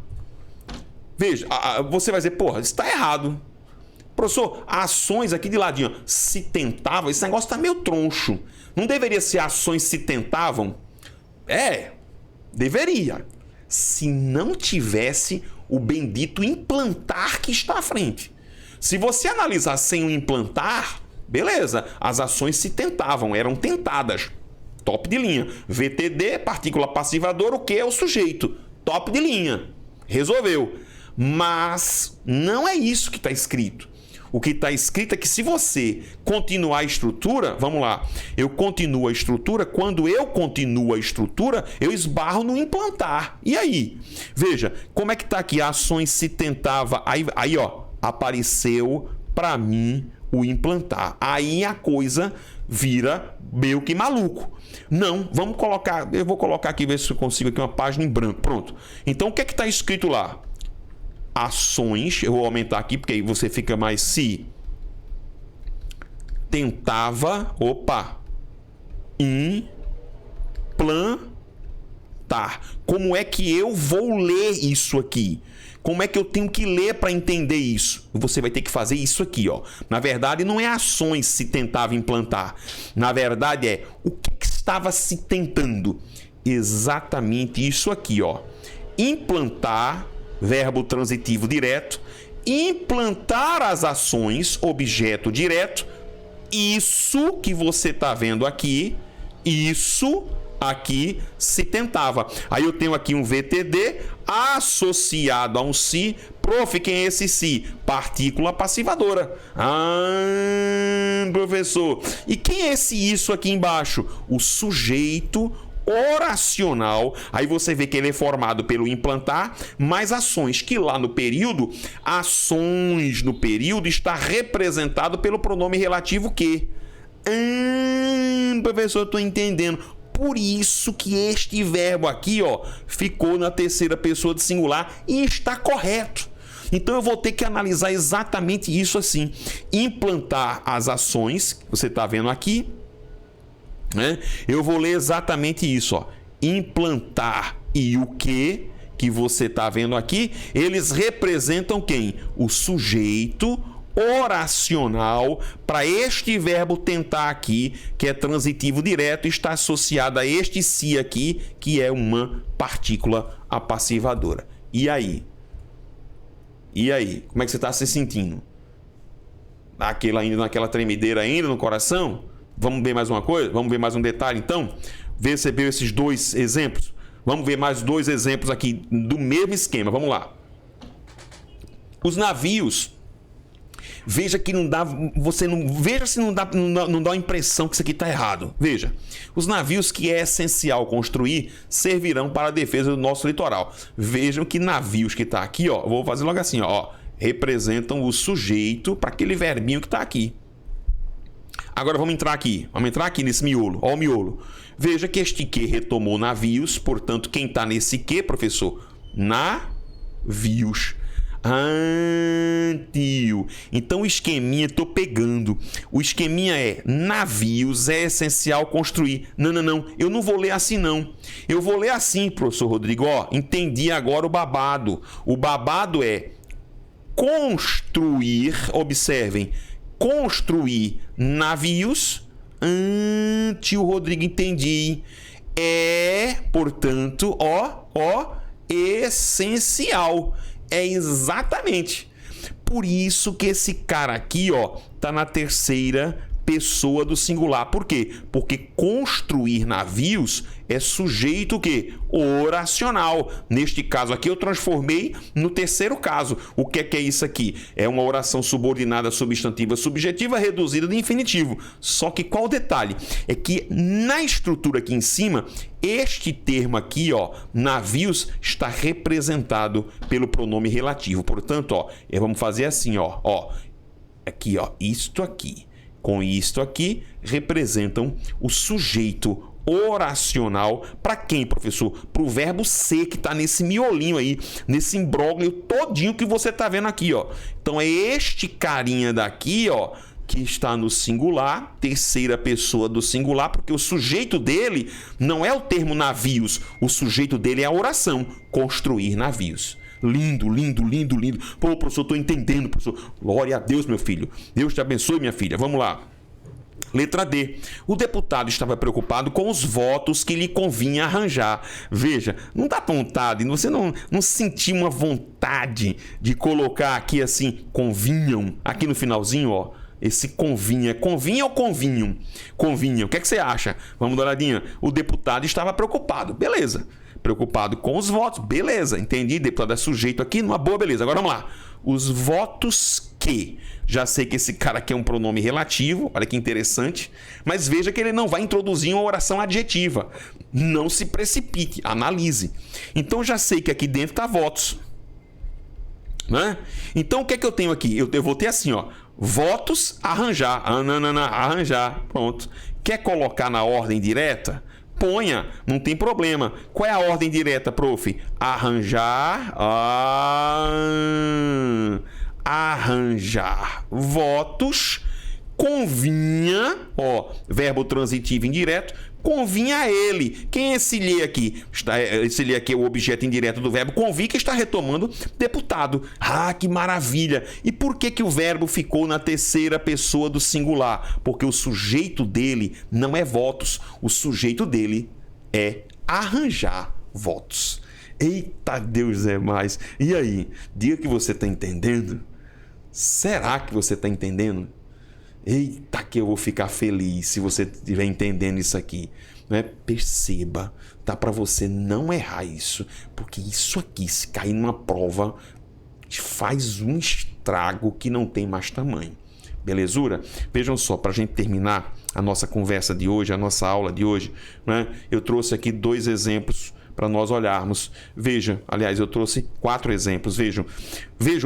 Veja, você vai dizer, porra, isso está errado. Professor, ações aqui de ladinho, se tentava, esse negócio está meio troncho. Não deveria ser ações se tentavam? Deveria. Se não tivesse o bendito implantar que está à frente. Se você analisar sem o implantar, beleza, as ações se tentavam, eram tentadas. Top de linha. VTD, partícula passivadora, o que é o sujeito? Top de linha. Resolveu. Mas não é isso que está escrito. O que está escrito é que se você continuar a estrutura, vamos lá, eu continuo a estrutura, quando eu continuo a estrutura, eu esbarro no implantar. E aí? Veja, como é que está aqui? Ações se tentava, aí ó, apareceu para mim o implantar. Aí a coisa vira meio que maluco. Não, vamos colocar, eu vou colocar aqui, ver se eu consigo aqui uma página em branco. Pronto. Então o que é que está escrito lá? Ações, eu vou aumentar aqui porque aí você fica mais se tentava, implantar. Como é que eu vou ler isso aqui? Como é que eu tenho que ler para entender isso? Você vai ter que fazer isso aqui, ó. Na verdade, não é ações se tentava implantar. Na verdade, é o que estava se tentando. Exatamente isso aqui, ó. Implantar, verbo transitivo direto. Implantar as ações, objeto direto. Isso que você está vendo aqui, isso aqui se tentava. Aí eu tenho aqui um VTD associado a um se. Prof, quem é esse se? Partícula passivadora. Professor. E quem é esse isso aqui embaixo? O sujeito oracional. Aí você vê que ele é formado pelo implantar mais ações, que lá no período, ações no período está representado pelo pronome relativo que. Professor, eu estou entendendo. Por isso que este verbo aqui, ó, ficou na terceira pessoa de singular e está correto. Então eu vou ter que analisar exatamente isso assim. Implantar as ações, que você está vendo aqui, né? Eu vou ler exatamente isso, ó. Implantar e o que você está vendo aqui, eles representam quem? O sujeito oracional para este verbo tentar aqui, que é transitivo direto, está associado a este se aqui, que é uma partícula apassivadora. E aí? E aí? Como é que você está se sentindo? Naquela tremedeira ainda no coração? Vamos ver mais uma coisa? Vamos ver mais um detalhe então? Você viu esses dois exemplos? Vamos ver mais 2 exemplos aqui do mesmo esquema. Vamos lá. Os navios. Veja que não dá. Veja se não dá uma impressão que isso aqui está errado. Veja. Os navios que é essencial construir servirão para a defesa do nosso litoral. Vejam que navios que está aqui, ó. Vou fazer logo assim, ó. Representam o sujeito para aquele verbinho que está aqui. Agora vamos entrar aqui nesse miolo. Ó o miolo. Veja que este que retomou navios, portanto, quem está nesse que, professor? Navios. Tio. Então o esqueminha, tô pegando. O esqueminha é: navios é essencial construir. Não. Eu não vou ler assim, não. Eu vou ler assim, professor Rodrigo. Ó, entendi agora o babado. O babado é construir. Observem. Construir navios. Tio Rodrigo, entendi. É, portanto, essencial. É exatamente. Por isso que esse cara aqui, ó, tá na terceira pessoa do singular. Por quê? Porque construir navios é sujeito o quê? Oracional. Neste caso aqui eu transformei no terceiro caso. O que é isso aqui? É uma oração subordinada substantiva subjetiva reduzida de infinitivo. Só que qual o detalhe? É que na estrutura aqui em cima, este termo aqui, ó, navios, está representado pelo pronome relativo. Portanto, ó, vamos fazer assim, ó, aqui, ó, isto aqui. Com isto aqui, representam o sujeito oracional. Para quem, professor? Para o verbo ser, que está nesse miolinho aí, nesse imbróglio todinho que você está vendo aqui, ó. Então é este carinha daqui, ó, que está no singular, terceira pessoa do singular, porque o sujeito dele não é o termo navios, o sujeito dele é a oração, construir navios. Lindo. Pô, professor, estou entendendo, professor. Glória a Deus, meu filho. Deus te abençoe, minha filha. Vamos lá. Letra D. O deputado estava preocupado com os votos que lhe convinha arranjar. Veja, não dá vontade, você não sentiu uma vontade de colocar aqui assim, convinham, aqui no finalzinho, ó. Esse convinha. Convinha ou convinham? Convinham. O que é que você acha? Vamos dar uma olhadinha. O deputado estava preocupado. Beleza. Preocupado com os votos. Beleza. Entendi. Deputado é sujeito aqui. Numa boa, beleza. Agora vamos lá. Os votos que. Já sei que esse cara aqui é um pronome relativo. Olha que interessante. Mas veja que ele não vai introduzir uma oração adjetiva. Não se precipite. Analise. Então já sei que aqui dentro está votos. Né? Então o que é que eu tenho aqui? Eu vou ter assim, ó. Votos, arranjar. Arranjar. Pronto. Quer colocar na ordem direta? Ponha. Não tem problema. Qual é a ordem direta, prof? Arranjar. Arranjar. Votos. Convinha. Ó, verbo transitivo indireto. Convinha a ele. Quem é esse lhe aqui? Esse lhe aqui é o objeto indireto do verbo convir, que está retomando deputado. Ah, que maravilha! E por que o verbo ficou na terceira pessoa do singular? Porque o sujeito dele não é votos. O sujeito dele é arranjar votos. Eita, Deus é mais. E aí? Diga que você está entendendo? Será que você está entendendo? Eita, que eu vou ficar feliz se você estiver entendendo isso aqui. Né? Perceba, tá? Para você não errar isso. Porque isso aqui, se cair numa prova, faz um estrago que não tem mais tamanho. Belezura? Vejam só, para a gente terminar a nossa conversa de hoje, a nossa aula de hoje, né? Eu trouxe aqui 2 exemplos para nós olharmos. Veja, aliás, eu trouxe 4 exemplos. Veja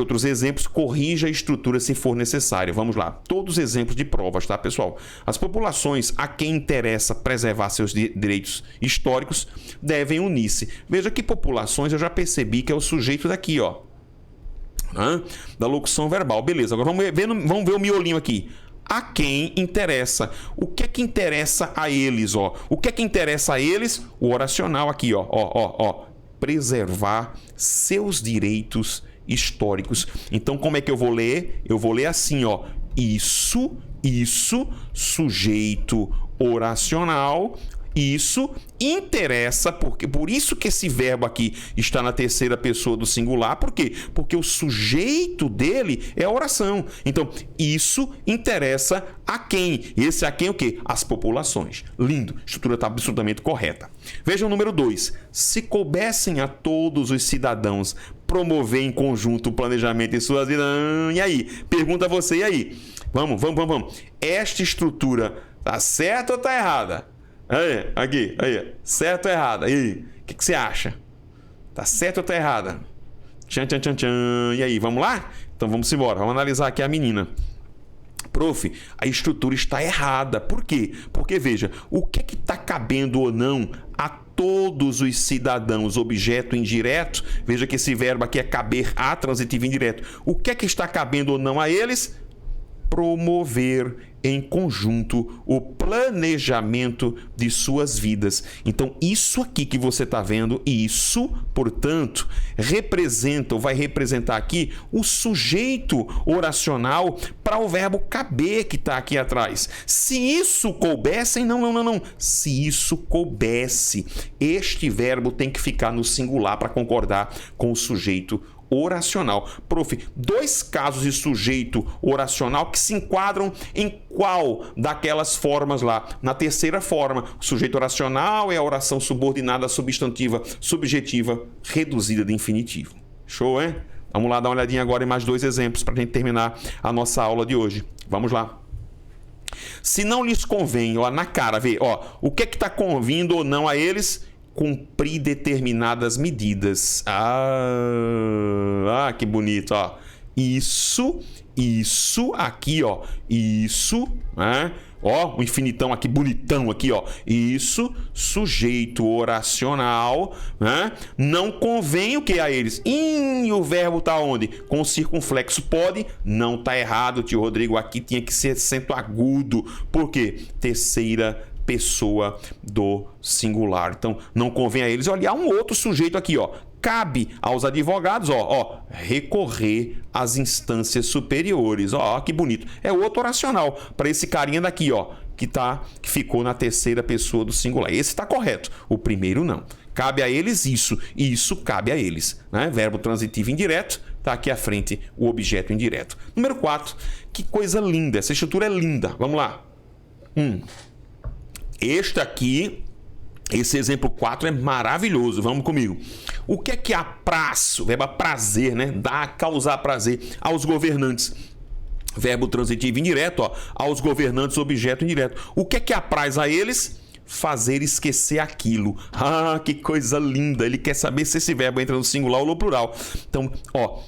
outros exemplos, corrija a estrutura se for necessário. Vamos lá. Todos exemplos de provas, tá, pessoal? As populações a quem interessa preservar seus direitos históricos devem unir-se. Veja que populações eu já percebi que é o sujeito daqui, ó. Da locução verbal. Beleza, agora vamos ver o miolinho aqui. A quem interessa. O que é que interessa a eles, ó? O que é que interessa a eles? O oracional aqui, ó. Preservar seus direitos históricos. Então, como é que eu vou ler? Eu vou ler assim, ó. Isso, sujeito oracional, isso interessa, porque por isso que esse verbo aqui está na terceira pessoa do singular. Por quê? Porque o sujeito dele é a oração. Então, isso interessa a quem? Esse a quem o quê? As populações. Lindo. A estrutura está absolutamente correta. Veja o número 2. Se coubessem a todos os cidadãos promover em conjunto o planejamento em suas vidas. E aí? Pergunta a você, e aí? Vamos. Esta estrutura tá certa ou tá errada? Aí, aqui, aí. Certo ou errada? E aí? O que você acha? Tá certo ou tá errada? Tchan. E aí, vamos lá? Então vamos embora. Vamos analisar aqui a menina. Prof, a estrutura está errada. Por quê? Porque, veja, o que está cabendo ou não a todos os cidadãos, objeto indireto? Veja que esse verbo aqui é caber a, transitivo indireto. O que está cabendo ou não a eles? Promover em conjunto o planejamento de suas vidas. Então, isso aqui que você está vendo, isso, portanto, representa, ou vai representar aqui, o sujeito oracional para o verbo caber que está aqui atrás. Se isso coubesse, não. Se isso coubesse, este verbo tem que ficar no singular para concordar com o sujeito oracional. Prof, 2 casos de sujeito oracional que se enquadram em qual daquelas formas lá? Na terceira forma. O sujeito oracional é a oração subordinada substantiva subjetiva reduzida de infinitivo. Show, hein? Vamos lá dar uma olhadinha agora em mais 2 exemplos para a gente terminar a nossa aula de hoje. Vamos lá. Se não lhes convém, ó, na cara, vê, ó, o que está convindo ou não a eles? Cumprir determinadas medidas. Que bonito, ó. Isso aqui, ó. Isso, né? Ó, o infinitão aqui, bonitão aqui, ó. Isso, sujeito oracional, né? Não convém o que a eles? O verbo tá onde? Com o circunflexo pode? Não tá errado, tio Rodrigo. Aqui tinha que ser acento agudo. Por quê? Terceira pessoa do singular. Então, não convém a eles. Olha, há um outro sujeito aqui, ó. Cabe aos advogados, ó, recorrer às instâncias superiores. Ó, que bonito. É outro oracional para esse carinha daqui, ó, que ficou na terceira pessoa do singular. Esse está correto. O primeiro não. Cabe a eles isso, e isso cabe a eles, né? Verbo transitivo indireto, tá aqui à frente o objeto indireto. Número 4. Que coisa linda. Essa estrutura é linda. Vamos lá. Este aqui, esse exemplo 4 é maravilhoso. Vamos comigo. O que é apraz? O verbo prazer, né? Causar prazer aos governantes. Verbo transitivo indireto, ó. Aos governantes, objeto indireto. O que apraz a eles? Fazer esquecer aquilo. Que coisa linda. Ele quer saber se esse verbo entra no singular ou no plural. Então, ó,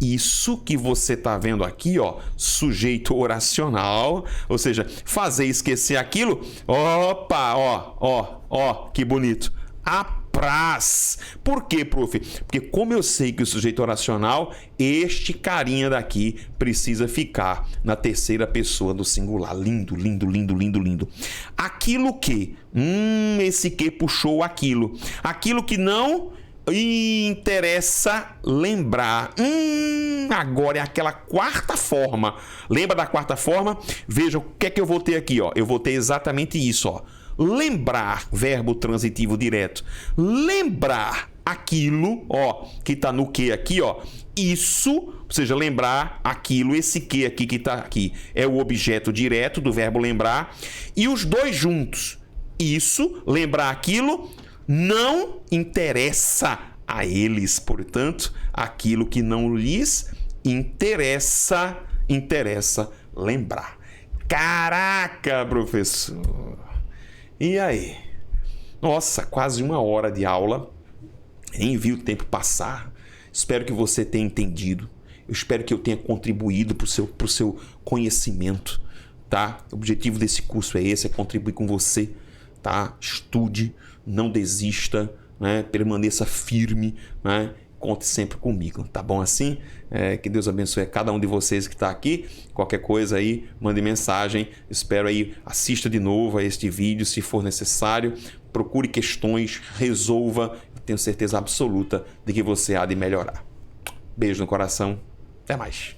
isso que você está vendo aqui, ó, sujeito oracional, ou seja, fazer esquecer aquilo. Opa, ó, que bonito. Apraz. Por quê, prof? Porque como eu sei que o sujeito oracional, este carinha daqui precisa ficar na terceira pessoa do singular. Lindo. Aquilo que, esse que puxou aquilo. Aquilo que não interessa lembrar. Agora é aquela quarta forma. Lembra da quarta forma? Veja o que é que eu vou ter aqui, ó. Eu vou ter exatamente isso, ó. Lembrar, verbo transitivo direto. Lembrar aquilo, ó, que tá no que aqui, ó. Isso, ou seja, lembrar aquilo, esse que aqui que tá aqui é o objeto direto do verbo lembrar, e os dois juntos. Isso, lembrar aquilo, não interessa a eles, portanto, aquilo que não lhes interessa lembrar. Caraca, professor! E aí? Nossa, quase 1 hora de aula. Nem vi o tempo passar. Espero que você tenha entendido. Eu espero que eu tenha contribuído para o seu conhecimento, tá? O objetivo desse curso é esse, é contribuir com você, tá? Estude, não desista, né? Permaneça firme, né? Conte sempre comigo, tá bom assim? Que Deus abençoe a cada um de vocês que está aqui. Qualquer coisa aí, mande mensagem. Espero aí, assista de novo a este vídeo, se for necessário. Procure questões, resolva. Eu tenho certeza absoluta de que você há de melhorar. Beijo no coração. Até mais.